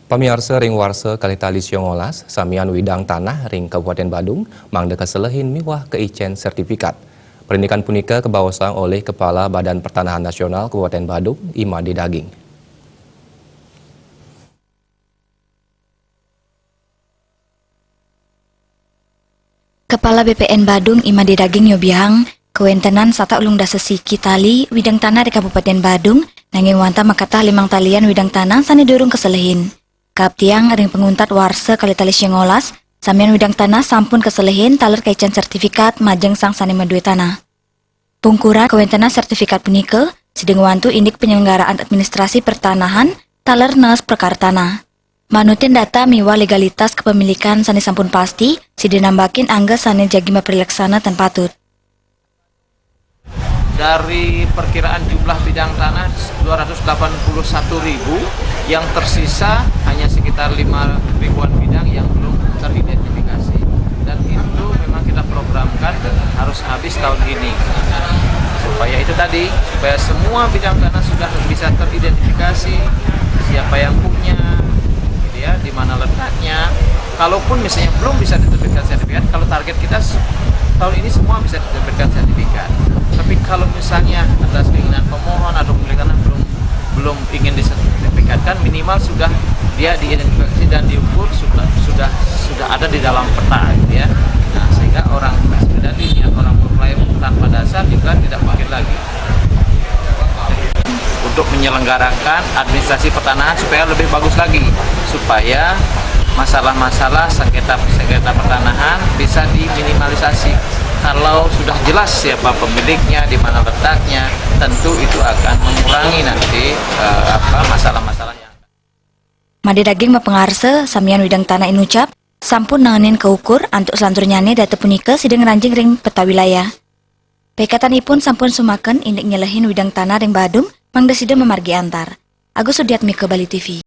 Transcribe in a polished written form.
Pamiarsa ring warsa Kalitali Siongolas, Samian Widang Tanah ring Kabupaten Badung, mangda keselehin miwah keicen sertifikat. Perindikan punika kebawasang oleh Kepala Badan Pertanahan Nasional Kabupaten Badung, Imade Daging. Kepala BPN Badung Imade Daging nyobiang, kewentenan sata ulung dasa siki tali widang tanah di Kabupaten Badung, nanging wanta makatah limang talian widang tanah sani durung keselehin. Kaptiang ring penguntat warsa Kalitali Siongolas, samian widang tanah sampun keselehin taler kaicen sertifikat majeng sang sani medue tanah. Pungkura kewentenan sertifikat punika, sideng wantu indik penyelenggaraan administrasi pertanahan, taler nes perkara tanah. Manutin data miwa legalitas kepemilikan sani sampun pasti, sideng nambakin angga sani jagima prilaksana tan patut. Dari perkiraan jumlah bidang tanah 281.000, yang tersisa hanya sekitar 5.000-an bidang yang belum teridentifikasi, dan itu memang kita programkan harus habis tahun ini supaya itu tadi, supaya semua bidang tanah sudah bisa teridentifikasi, siapa yang punya, gitu ya, di mana letaknya. Kalaupun misalnya belum bisa diterbitkan sertifikat, kalau target kita tahun ini semua bisa diterbitkan sertifikat. Tapi kalau misalnya atas keinginan pemohon atau pemilik tanah belum ingin disertifikatkan, minimal sudah dia diidentifikasi dan diukur sudah ada di dalam peta, gitu ya. Nah, sehingga orang pribadi, orang berpelayan tanpa dasar juga tidak pakai lagi untuk menyelenggarakan administrasi pertanahan supaya lebih bagus lagi, supaya masalah-masalah sengketa pertanahan bisa diminimalisasi. Kalau sudah jelas siapa pemiliknya, di mana letaknya, tentu itu akan mengurangi nanti masalah-masalahnya. Made Daging mapengarse samian widang tanah inucap, sampun nanganin keukur antuk selanturnyane data punika sideng ranjing ring peta wilayah. Pekatanipun sampun sumaken indik nyelehin widang tanah ring Badung, mangda sideng memargi antar. Agus Sudiatmi ke Bali TV.